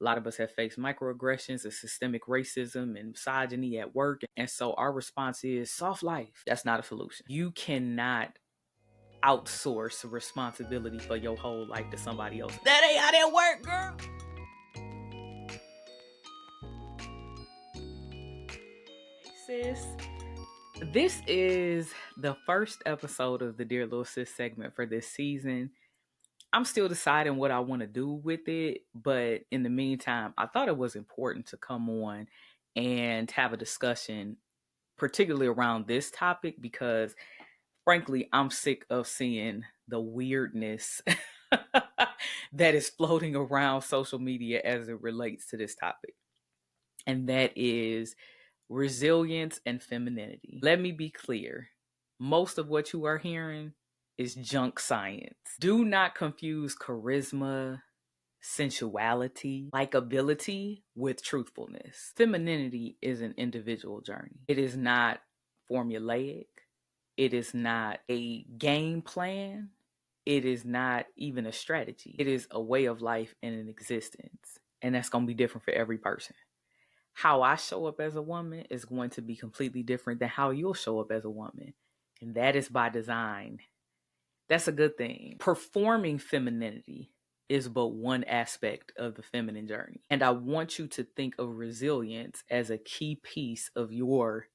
A lot of us have faced microaggressions and systemic racism and misogyny at work. And so our response is soft life. That's not a solution. You cannot outsource responsibility for your whole life to somebody else. That ain't how that work, girl. Hey, sis. This is the first episode of the Dear Little Sis segment for this season. I'm still deciding what I want to do with it, but in the meantime, I thought it was important to come on and have a discussion, particularly around this topic, because frankly, I'm sick of seeing the weirdness that is floating around social media as it relates to this topic. And that is resilience and femininity. Let me be clear. Most of what you are hearing is junk science. Do not confuse charisma, sensuality, likability with truthfulness. Femininity is an individual journey. It is not formulaic. It is not a game plan. It is not even a strategy. It is a way of life and an existence. And that's going to be different for every person. How I show up as a woman is going to be completely different than how you'll show up as a woman. And that is by design. That's a good thing. Performing femininity is but one aspect of the feminine journey. And I want you to think of resilience as a key piece of your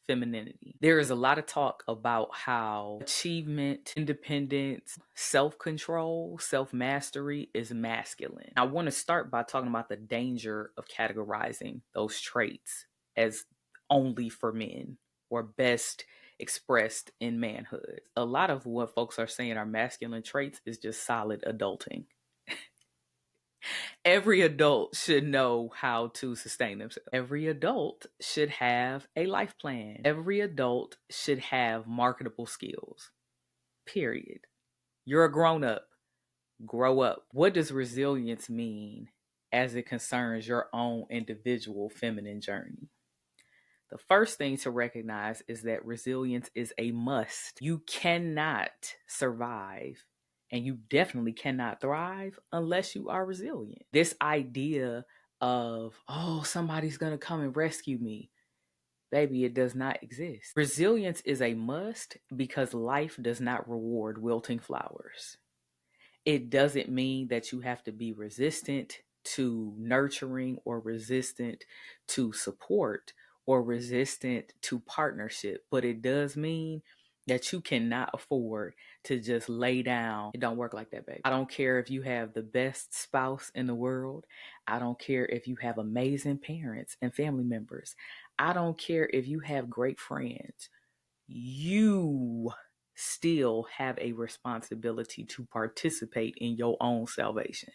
femininity. There is a lot of talk about how achievement, independence, self-control, self-mastery is masculine. I want to start by talking about the danger of categorizing those traits as only for men or best expressed in manhood. A lot of what folks are saying are masculine traits is just solid adulting. Every adult should know how to sustain themselves. Every adult should have a life plan. Every adult should have marketable skills. Period. You're a grown-up. Grow up. What does resilience mean as it concerns your own individual feminine journey? The first thing to recognize is that resilience is a must. You cannot survive, and you definitely cannot thrive unless you are resilient. This idea of, oh, somebody's going to come and rescue me. Baby, it does not exist. Resilience is a must because life does not reward wilting flowers. It doesn't mean that you have to be resistant to nurturing or resistant to support or resistant to partnership, but it does mean that you cannot afford to just lay down. It don't work like that, baby. I don't care if you have the best spouse in the world. I don't care if you have amazing parents and family members. I don't care if you have great friends. You still have a responsibility to participate in your own salvation.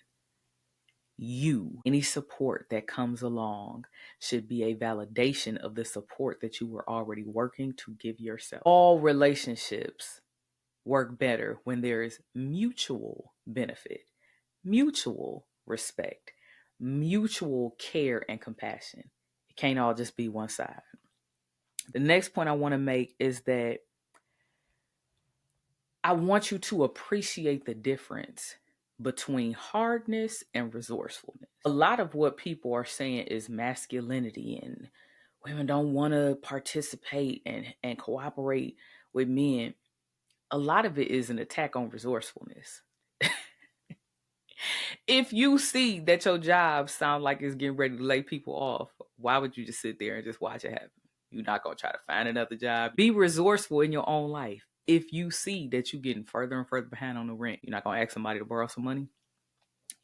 Any support that comes along should be a validation of the support that you were already working to give yourself. All relationships work better when there is mutual benefit, mutual respect, mutual care and compassion. It can't all just be one side. The next point I want to make is that I want you to appreciate the difference between hardness and resourcefulness. A lot of what people are saying is masculinity and women don't want to participate and cooperate with men. A lot of it is an attack on resourcefulness. If you see that your job sounds like it's getting ready to lay people off, why would you just sit there and just watch it happen? You're not going to try to find another job. Be resourceful in your own life. If you see that you're getting further and further behind on the rent, you're not going to ask somebody to borrow some money.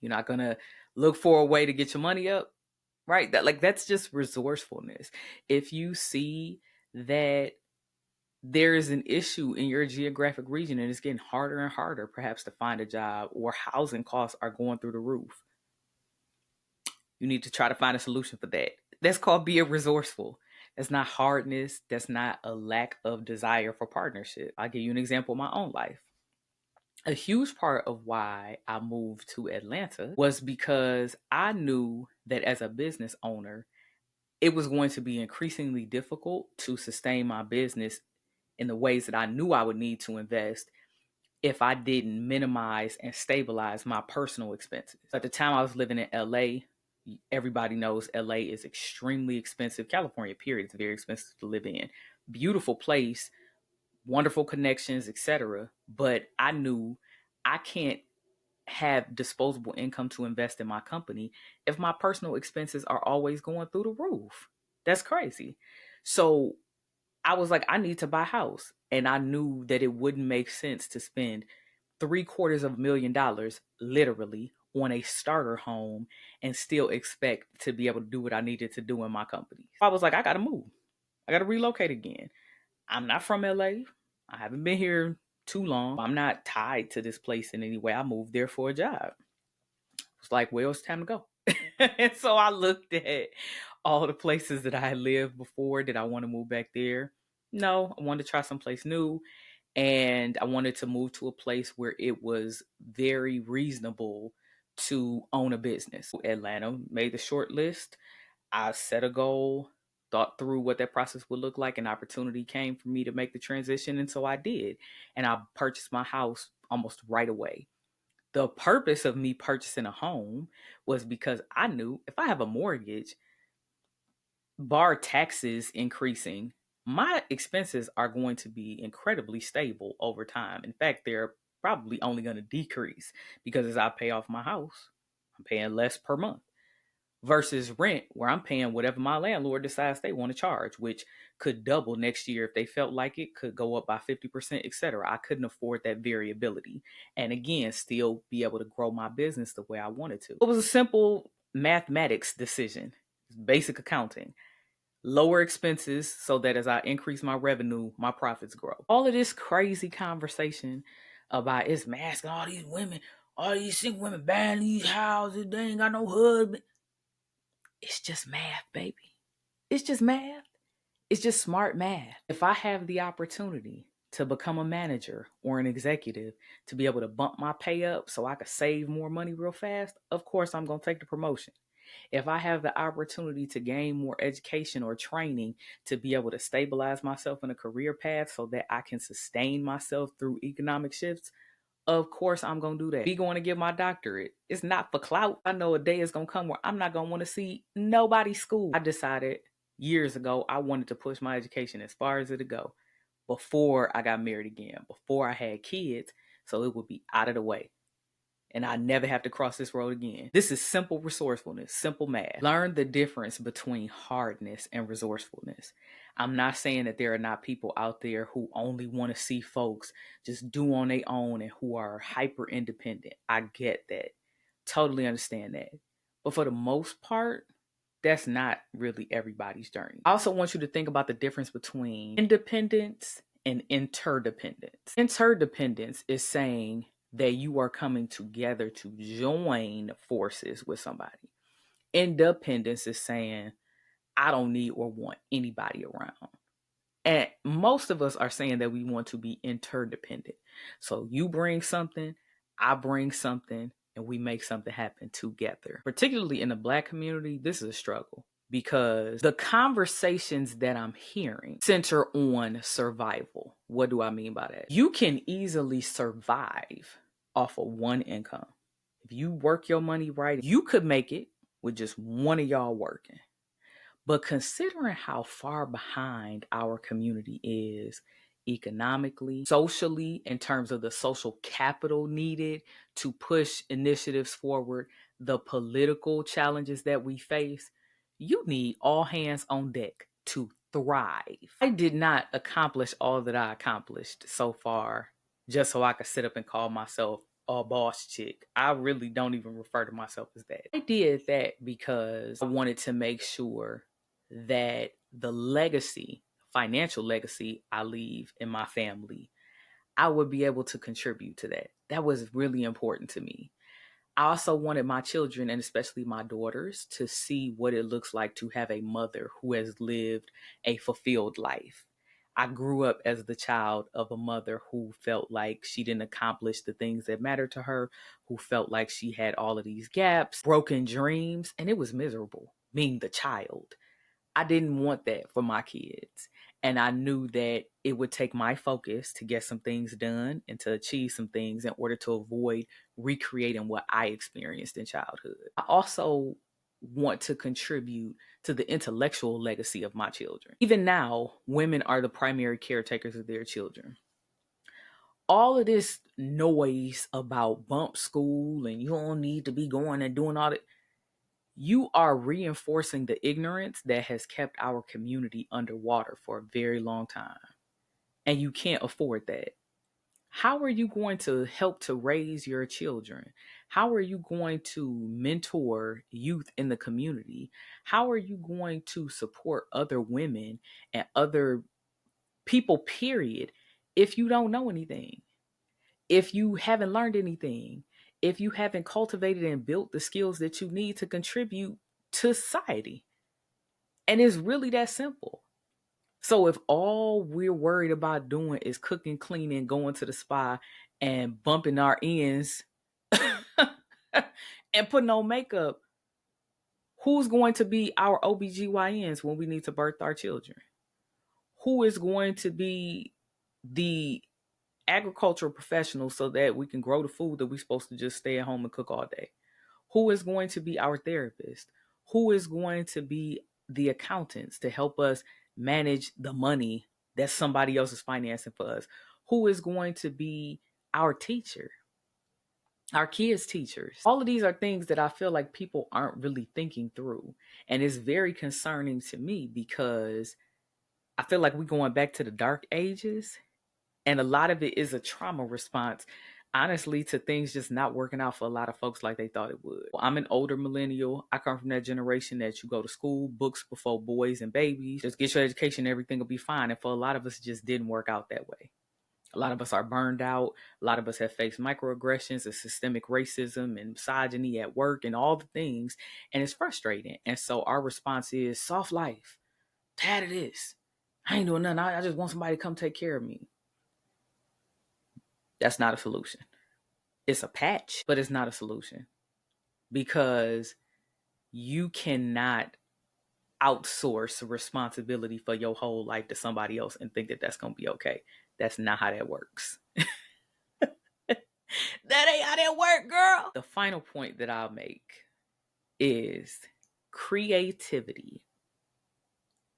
You're not going to look for a way to get your money up, right? That's just resourcefulness. If you see that there is an issue in your geographic region and it's getting harder and harder perhaps to find a job, or housing costs are going through the roof, you need to try to find a solution for that. That's called being resourceful. That's not hardness. That's not a lack of desire for partnership. I'll give you an example of my own life. A huge part of why I moved to Atlanta was because I knew that as a business owner, it was going to be increasingly difficult to sustain my business in the ways that I knew I would need to invest if I didn't minimize and stabilize my personal expenses. At the time I was living in LA, everybody knows LA is extremely expensive. California, period, is very expensive to live in. Beautiful place, wonderful connections, etc. But I knew I can't have disposable income to invest in my company if my personal expenses are always going through the roof. That's crazy. So I was like, I need to buy a house. And I knew that it wouldn't make sense to spend $750,000 literally on a starter home and still expect to be able to do what I needed to do in my company. I was like, I gotta move. I gotta relocate again. I'm not from LA. I haven't been here too long. I'm not tied to this place in any way. I moved there for a job. It's like, well, it's time to go. And so I looked at all the places that I had lived before. Did I want to move back there? No, I wanted to try someplace new. And I wanted to move to a place where it was very reasonable to own a business. Atlanta made the short list. I set a goal, thought through what that process would look like. An opportunity came for me to make the transition. And so I did. And I purchased my house almost right away. The purpose of me purchasing a home was because I knew if I have a mortgage, bar taxes increasing, my expenses are going to be incredibly stable over time. In fact, they're probably only going to decrease because as I pay off my house, I'm paying less per month versus rent where I'm paying whatever my landlord decides they want to charge, which could double next year if they felt like it, could go up by 50%, etc. I couldn't afford that variability. And again, still be able to grow my business the way I wanted to. It was a simple mathematics decision, basic accounting. Lower expenses so that as I increase my revenue, my profits grow. All of this crazy conversation about it's masking all these women, all these single women buying these houses, they ain't got no husband. It's just math, baby. It's just math. It's just smart math. If I have the opportunity to become a manager or an executive to be able to bump my pay up so I could save more money real fast, of course I'm going to take the promotion. If I have the opportunity to gain more education or training to be able to stabilize myself in a career path so that I can sustain myself through economic shifts, of course I'm going to do that. Be going to get my doctorate. It's not for clout. I know a day is going to come where I'm not going to want to see nobody's school. I decided years ago I wanted to push my education as far as it'd go before I got married again, before I had kids, so it would be out of the way. And I never have to cross this road again. This is simple resourcefulness, simple math. Learn the difference between hardness and resourcefulness. I'm not saying that there are not people out there who only want to see folks just do on their own and who are hyper independent. I get that. Totally understand that. But for the most part, that's not really everybody's journey. I also want you to think about the difference between independence and interdependence. Interdependence is saying that you are coming together to join forces with somebody. Independence is saying, I don't need or want anybody around. And most of us are saying that we want to be interdependent. So you bring something, I bring something, and we make something happen together. Particularly in the Black community, this is a struggle because the conversations that I'm hearing center on survival. What do I mean by that? You can easily survive off of one income. If you work your money right, you could make it with just one of y'all working. But considering how far behind our community is economically, socially, in terms of the social capital needed to push initiatives forward, the political challenges that we face, you need all hands on deck to thrive. I did not accomplish all that I accomplished so far just so I could sit up and call myself a boss chick. I really don't even refer to myself as that. I did that because I wanted to make sure that the legacy, financial legacy I leave in my family, I would be able to contribute to that. That was really important to me. I also wanted my children, and especially my daughters, to see what it looks like to have a mother who has lived a fulfilled life. I grew up as the child of a mother who felt like she didn't accomplish the things that mattered to her, who felt like she had all of these gaps, broken dreams, and it was miserable being the child. I didn't want that for my kids. And I knew that it would take my focus to get some things done and to achieve some things in order to avoid recreating what I experienced in childhood. I also want to contribute to the intellectual legacy of my children. Even now, women are the primary caretakers of their children. All of this noise about bump school and you don't need to be going and doing all that, you are reinforcing the ignorance that has kept our community underwater for a very long time. And you can't afford that. How are you going to help to raise your children? How are you going to mentor youth in the community? How are you going to support other women and other people, period, if you don't know anything? If you haven't learned anything, if you haven't cultivated and built the skills that you need to contribute to society. And it's really that simple. So if all we're worried about doing is cooking, cleaning, going to the spa and bumping our ends and putting on makeup, who's going to be our OBGYNs when we need to birth our children? Who is going to be the agricultural professionals so that we can grow the food that we're supposed to just stay at home and cook all day? Who is going to be our therapist? Who is going to be the accountants to help us manage the money that somebody else is financing for us? Who is going to be our teacher? Our kids' teachers. All of these are things that I feel like people aren't really thinking through. And it's very concerning to me because I feel like we're going back to the dark ages. And a lot of it is a trauma response, honestly, to things just not working out for a lot of folks like they thought it would. I'm an older millennial. I come from that generation that you go to school, books before boys and babies. Just get your education, everything will be fine. And for a lot of us, it just didn't work out that way. A lot of us are burned out. A lot of us have faced microaggressions and systemic racism and misogyny at work and all the things. And it's frustrating. And so our response is soft life. Tired of this. I ain't doing nothing. I just want somebody to come take care of me. That's not a solution. It's a patch, but it's not a solution because you cannot outsource responsibility for your whole life to somebody else and think that that's going to be okay. That's not how that works. That ain't how that work, girl. The final point that I'll make is creativity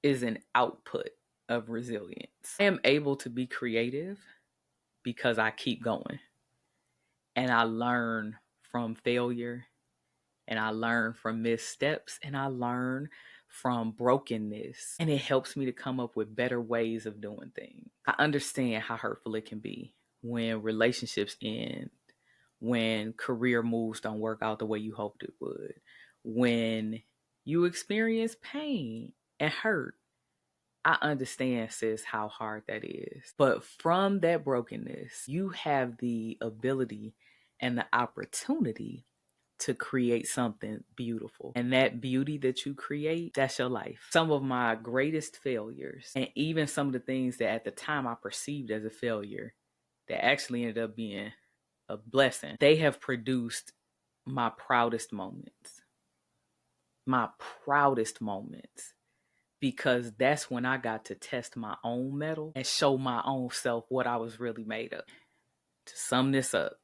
is an output of resilience. I am able to be creative because I keep going. And I learn from failure, and I learn from missteps, and I learn from brokenness. And it helps me to come up with better ways of doing things. I understand how hurtful it can be when relationships end, when career moves don't work out the way you hoped it would, when you experience pain and hurt. I understand, sis, how hard that is. But from that brokenness, you have the ability and the opportunity to create something beautiful. And that beauty that you create, that's your life. Some of my greatest failures, and even some of the things that at the time I perceived as a failure, that actually ended up being a blessing, they have produced my proudest moments. My proudest moments. Because that's when I got to test my own mettle and show my own self what I was really made of. To sum this up,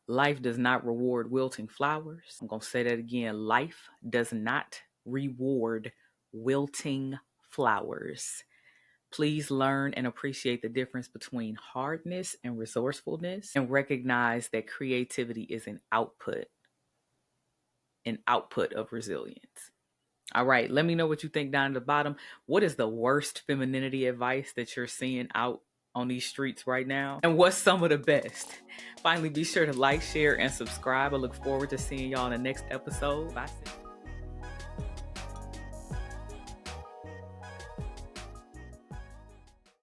life does not reward wilting flowers. I'm going to say that again. Life does not reward wilting flowers. Please learn and appreciate the difference between hardness and resourcefulness, and recognize that creativity is an output of resilience. All right, let me know what you think down at the bottom. What is the worst femininity advice that you're seeing out on these streets right now? And what's some of the best? Finally, be sure to like, share, and subscribe. I look forward to seeing y'all in the next episode. Bye, sis.